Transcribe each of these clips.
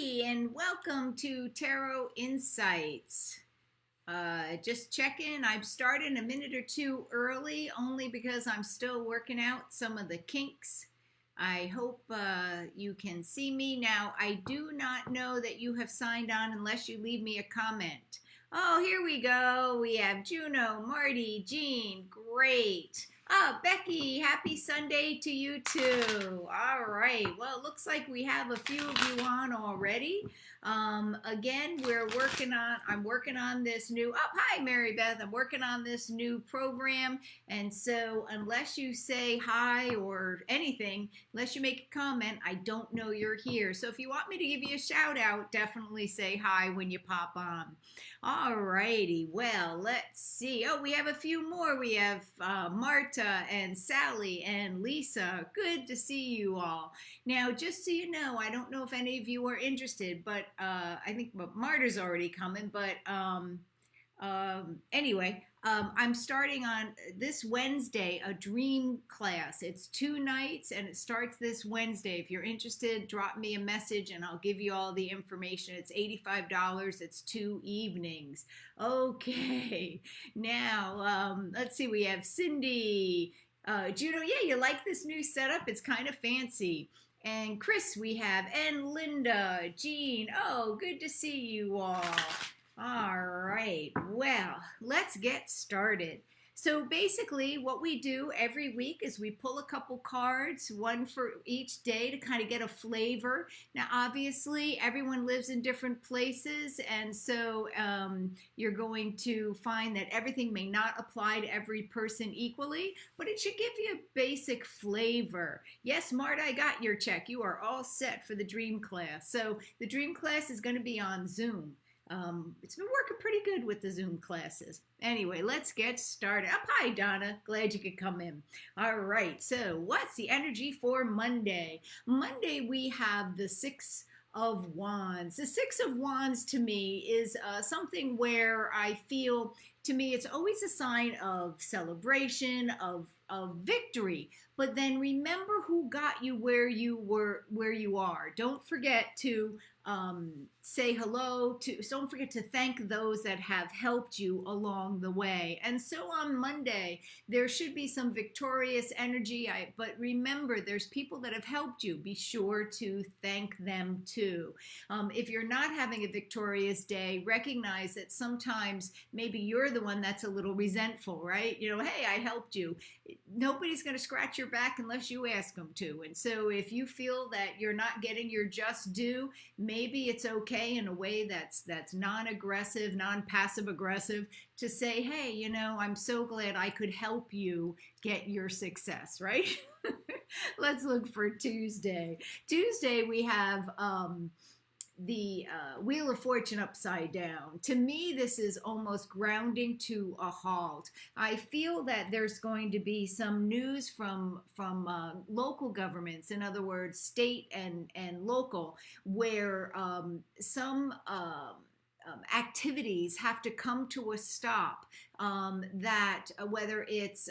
Hey, and welcome to Tarot Insights. Just checking. I've started a minute or two early only because I'm still working out some of the kinks. I hope you can see me. Now, I do not know that you have signed on unless you leave me a comment. Oh, here we go. We have Juno, Marty, Jean. Great. Oh, Becky, happy Sunday to you too. All right. Well, it looks like we have a few of you on already. Again, I'm working on this new, hi, Mary Beth. I'm working on this new program. And so unless you say hi or anything, unless you make a comment, I don't know you're here. So if you want me to give you a shout out, definitely say hi when you pop on. All righty. Well, let's see. Oh, we have a few more. We have Marta and Sally and Lisa. Good to see you all. Now, just so you know, I don't know if any of you are interested, but I think Marta's already coming. But anyway, I'm starting on this Wednesday a dream class. It's 2 nights and it starts this Wednesday. If you're interested, drop me a message and I'll give you all the information. It's $85. It's 2 evenings. Okay. Now, let's see. We have Cindy, Juno. Yeah, you like this new setup? It's kind of fancy. And Chris we have, and Linda, Jean. Oh, good to see you all. All right, well, let's get started. So basically what we do every week is we pull a couple cards, one for each day to kind of get a flavor. Now, obviously, everyone lives in different places, and so you're going to find that everything may not apply to every person equally, but it should give you a basic flavor. Yes, Marta, I got your check. You are all set for the dream class. So the dream class is going to be on Zoom. It's been working pretty good with the Zoom classes. Anyway, let's get started. Hi, Donna. Glad you could come in. All right. So what's the energy for Monday? Monday, we have the Six of Wands. The Six of Wands to me is something where I feel, to me, it's always a sign of celebration, of victory. But then remember who got you where you are. Don't forget to say hello to, don't forget to thank those that have helped you along the way. And so on Monday, there should be some victorious energy, but remember, there's people that have helped you. Be sure to thank them too. If you're not having a victorious day, recognize that sometimes maybe you're the one that's a little resentful, right? You know, hey, I helped you. Nobody's going to scratch your back unless you ask them to. And so if you feel that you're not getting your just due, maybe it's okay in a way that's non-aggressive, non-passive aggressive to say, hey, you know, I'm so glad I could help you get your success, right? Let's look for Tuesday. Tuesday, we have the Wheel of Fortune upside down. To me, this is almost grounding to a halt. I feel that there's going to be some news from local governments, in other words, state and local, where some activities have to come to a stop, that whether it's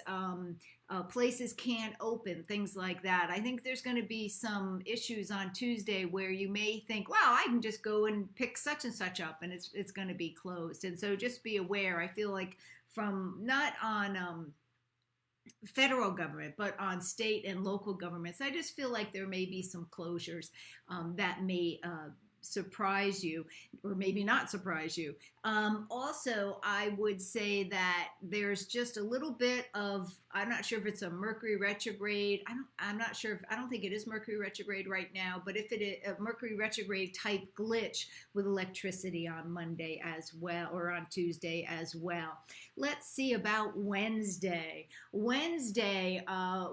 places can't open, things like that. I think there's going to be some issues on Tuesday where you may think, well, I can just go and pick such and such up and it's going to be closed. And so just be aware. I feel like from not on federal government, but on state and local governments, I just feel like there may be some closures that may surprise you or maybe not surprise you. Also, I would say that there's just a little bit of, I'm not sure if it's a Mercury retrograde. I'm not sure if, I don't think it is Mercury retrograde right now, but if it is a Mercury retrograde type glitch with electricity on Monday as well, or on Tuesday as well. Let's see about Wednesday. Wednesday,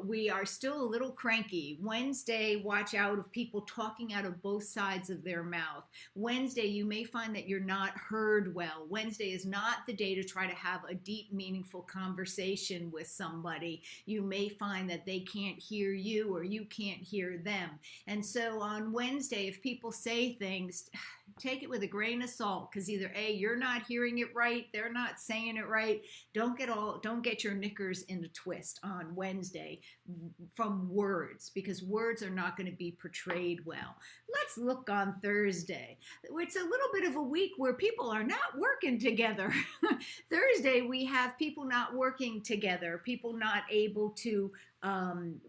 we are still a little cranky. Wednesday, watch out of people talking out of both sides of their mouth. Wednesday, you may find that you're not heard well. Wednesday is not the day to try to have a deep, meaningful conversation with somebody. You may find that they can't hear you or you can't hear them. And so on Wednesday, if people say things, take it with a grain of salt, because either A, you're not hearing it right, they're not saying it right. Don't get your knickers in a twist on Wednesday from words, because words are not going to be portrayed well. Let's look on Thursday. It's a little bit of a week where people are not working together. Thursday, we have people not working together, people not able to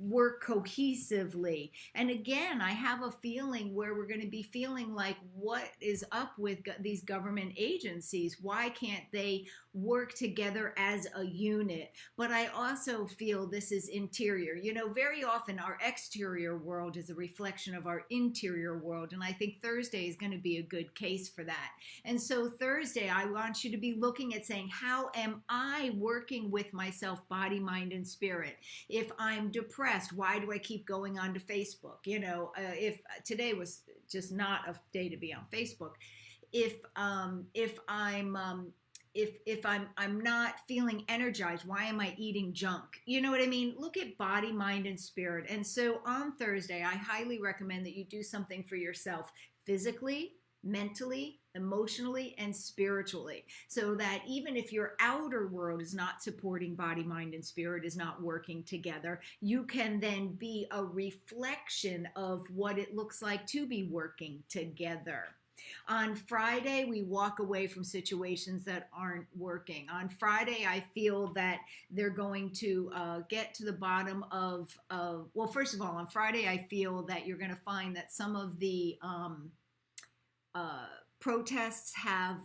work cohesively. And again, I have a feeling where we're going to be feeling like, what is up with these government agencies? Why can't they work together as a unit? But I also feel this is interior. You know, very often our exterior world is a reflection of our interior world. And I think Thursday is going to be a good case for that. And so Thursday, I want you to be looking at saying, how am I working with myself, body, mind, and spirit? If I'm depressed, why do I keep going onto Facebook? You know, if today was just not a day to be on Facebook. If I'm not feeling energized, why am I eating junk? You know what I mean? Look at body, mind, and spirit. And so on Thursday, I highly recommend that you do something for yourself physically, mentally, emotionally, and spiritually, so that even if your outer world is not supporting body, mind, and spirit, is not working together, you can then be a reflection of what it looks like to be working together. On Friday, we walk away from situations that aren't working. On Friday, I feel that they're going to get to the bottom of, well, first of all, on Friday, I feel that you're going to find that some of the protests have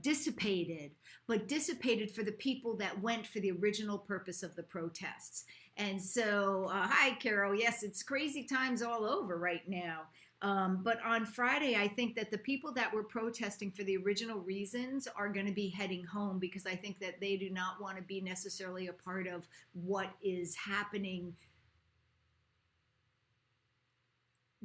dissipated, but dissipated for the people that went for the original purpose of the protests. And so, hi, Carol. Yes, it's crazy times all over right now. But on Friday, I think that the people that were protesting for the original reasons are going to be heading home, because I think that they do not want to be necessarily a part of what is happening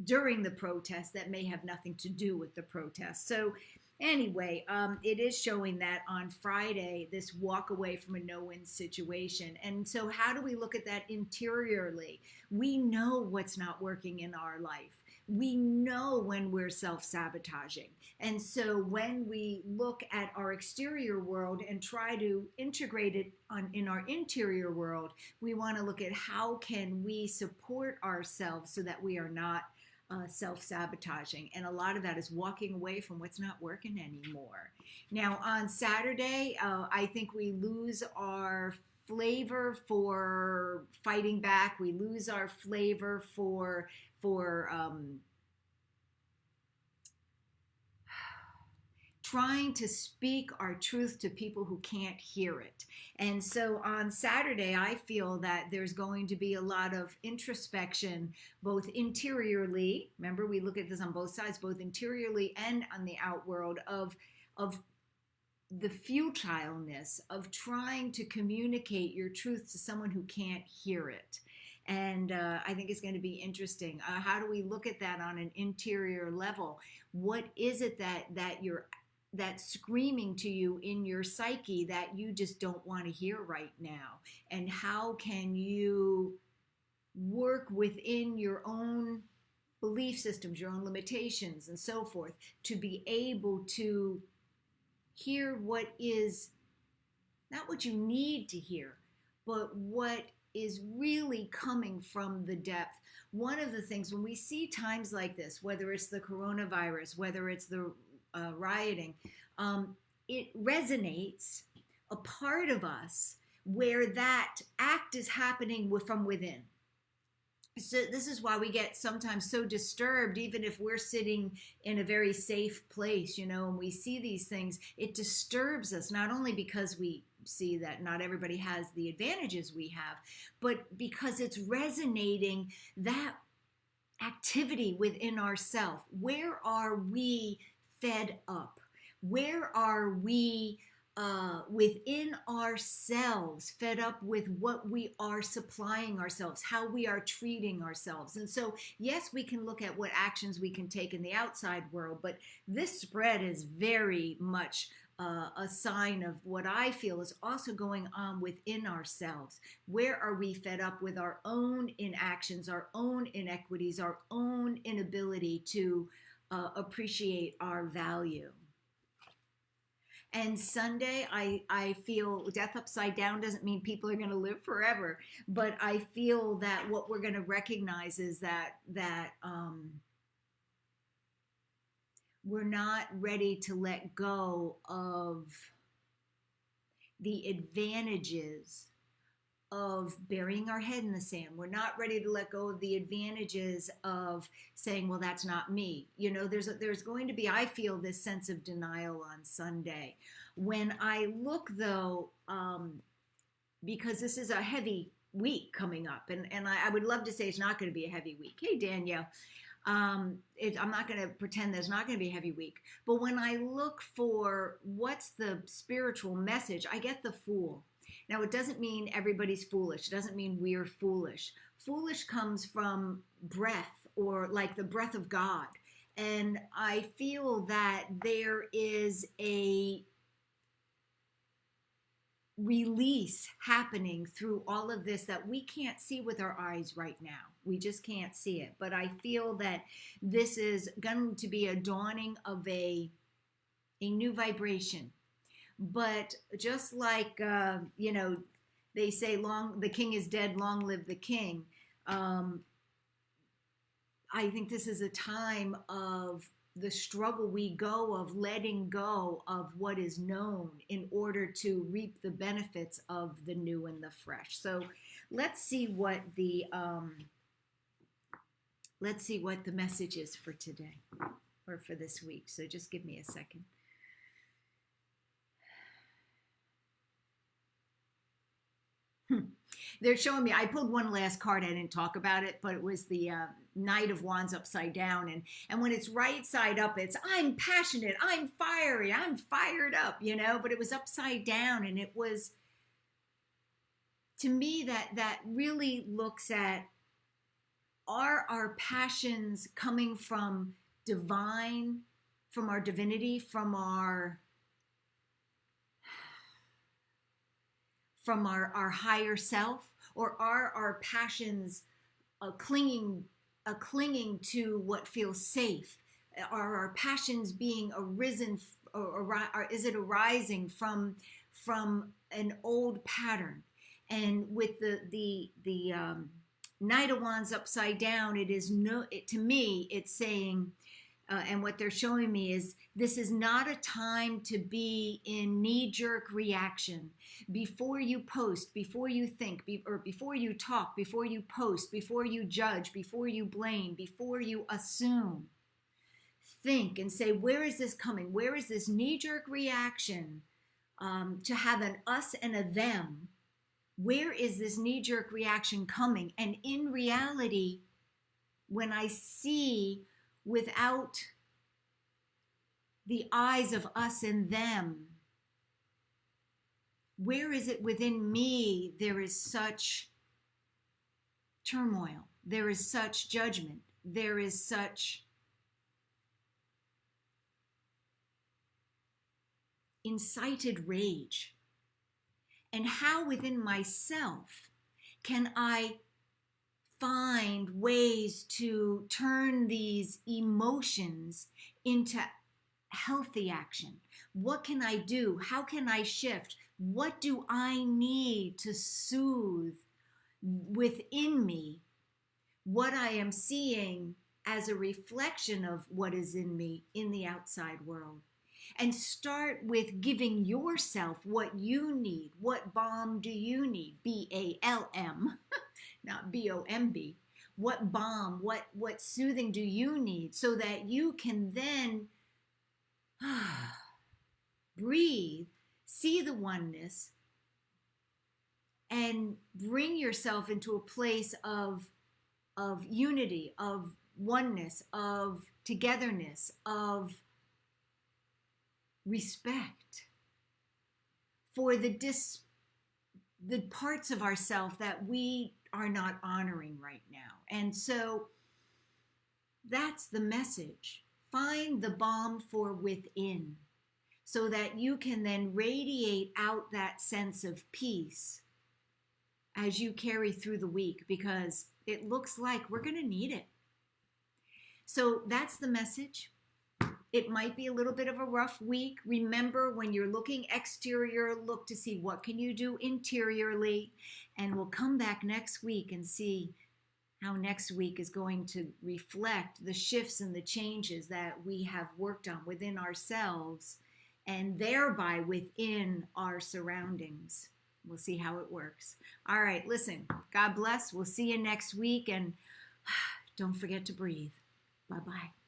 during the protest that may have nothing to do with the protest. So anyway, it is showing that on Friday, this walk away from a no-win situation. And so how do we look at that interiorly? We know what's not working in our life. We know when we're self-sabotaging. And so when we look at our exterior world and try to integrate it in our interior world, we want to look at how can we support ourselves so that we are not self-sabotaging. And a lot of that is walking away from what's not working anymore. Now on Saturday, I think we lose our flavor for fighting back. We lose our flavor for trying to speak our truth to people who can't hear it. And so on Saturday, I feel that there's going to be a lot of introspection, both interiorly. Remember, we look at this on both sides, both interiorly and on the outworld, of the futileness of trying to communicate your truth to someone who can't hear it. And I think it's going to be interesting. How do we look at that on an interior level? What is it that's screaming to you in your psyche that you just don't want to hear right now? And how can you work within your own belief systems, your own limitations, and so forth, to be able to hear what is not what you need to hear, but what is really coming from the depth. One of the things when we see times like this, whether it's the coronavirus, whether it's the rioting, it resonates a part of us where that act is happening from within. So this is why we get sometimes so disturbed, even if we're sitting in a very safe place, you know, and we see these things. It disturbs us, not only because we see that not everybody has the advantages we have, but because it's resonating that activity within ourselves. Where are we fed up? Where are we within ourselves fed up with what we are supplying ourselves, how we are treating ourselves? And so, yes, we can look at what actions we can take in the outside world, but this spread is very much a sign of what I feel is also going on within ourselves. Where are we fed up with our own inactions, our own inequities, our own inability to appreciate our value? And Sunday, I feel death upside down doesn't mean people are going to live forever, but I feel that what we're going to recognize is that we're not ready to let go of the advantages of burying our head in the sand. We're not ready to let go of the advantages of saying, well, that's not me. You know, there's going to be, I feel, this sense of denial on Sunday. When I look, though, because this is a heavy week coming up, and I would love to say it's not going to be a heavy week. Hey, Danielle. I'm not going to pretend there's not going to be a heavy week. But when I look for what's the spiritual message, I get the Fool. Now, it doesn't mean everybody's foolish. It doesn't mean we're foolish. Foolish comes from breath, or like the breath of God. And I feel that there is a release happening through all of this that we can't see with our eyes right now. We just can't see it. But I feel that this is going to be a dawning of a new vibration. But just like, they say, the king is dead, long live the king. I think this is a time of the struggle we go of letting go of what is known in order to reap the benefits of the new and the fresh. So let's see what the message is for today or for this week. So just give me a second. They're showing me, I pulled one last card, I didn't talk about it, but it was the Knight of Wands upside down. And when it's right side up, it's, I'm passionate, I'm fiery, I'm fired up, but it was upside down. And it was, to me, that really looks at, are our passions coming from divine, from our divinity, from our higher self, or are our passions clinging to what feels safe? Are our passions being arisen, or is it arising from an old pattern? And with the Knight of Wands upside down, to me, it's saying, and what they're showing me is, this is not a time to be in knee-jerk reaction. Before you post, before you think, or before you talk, before you post, before you judge, before you blame, before you assume, think and say, where is this coming? Where is this knee-jerk reaction to have an us and a them? Where is this knee-jerk reaction coming? And in reality, when I see without the eyes of us and them, where is it within me there is such turmoil, there is such judgment, there is such incited rage? And how within myself can I find ways to turn these emotions into healthy action? What can I do? How can I shift? What do I need to soothe within me what I am seeing as a reflection of what is in me in the outside world? And start with giving yourself what you need. What balm do you need? BALM, not BOMB. What balm, what soothing do you need, so that you can then breathe, see the oneness, and bring yourself into a place of unity, of oneness, of togetherness, of respect for the parts of ourselves that we are not honoring right now. And so that's the message. Find the balm for within. so that you can then radiate out that sense of peace as you carry through the week, because it looks like we're going to need it. So that's the message. It might be a little bit of a rough week. Remember, when you're looking exterior, look to see what can you do interiorly, and we'll come back next week and see how next week is going to reflect the shifts and the changes that we have worked on within ourselves and thereby within our surroundings. We'll see how it works. All right, listen, God bless. We'll see you next week, and don't forget to breathe. Bye-bye.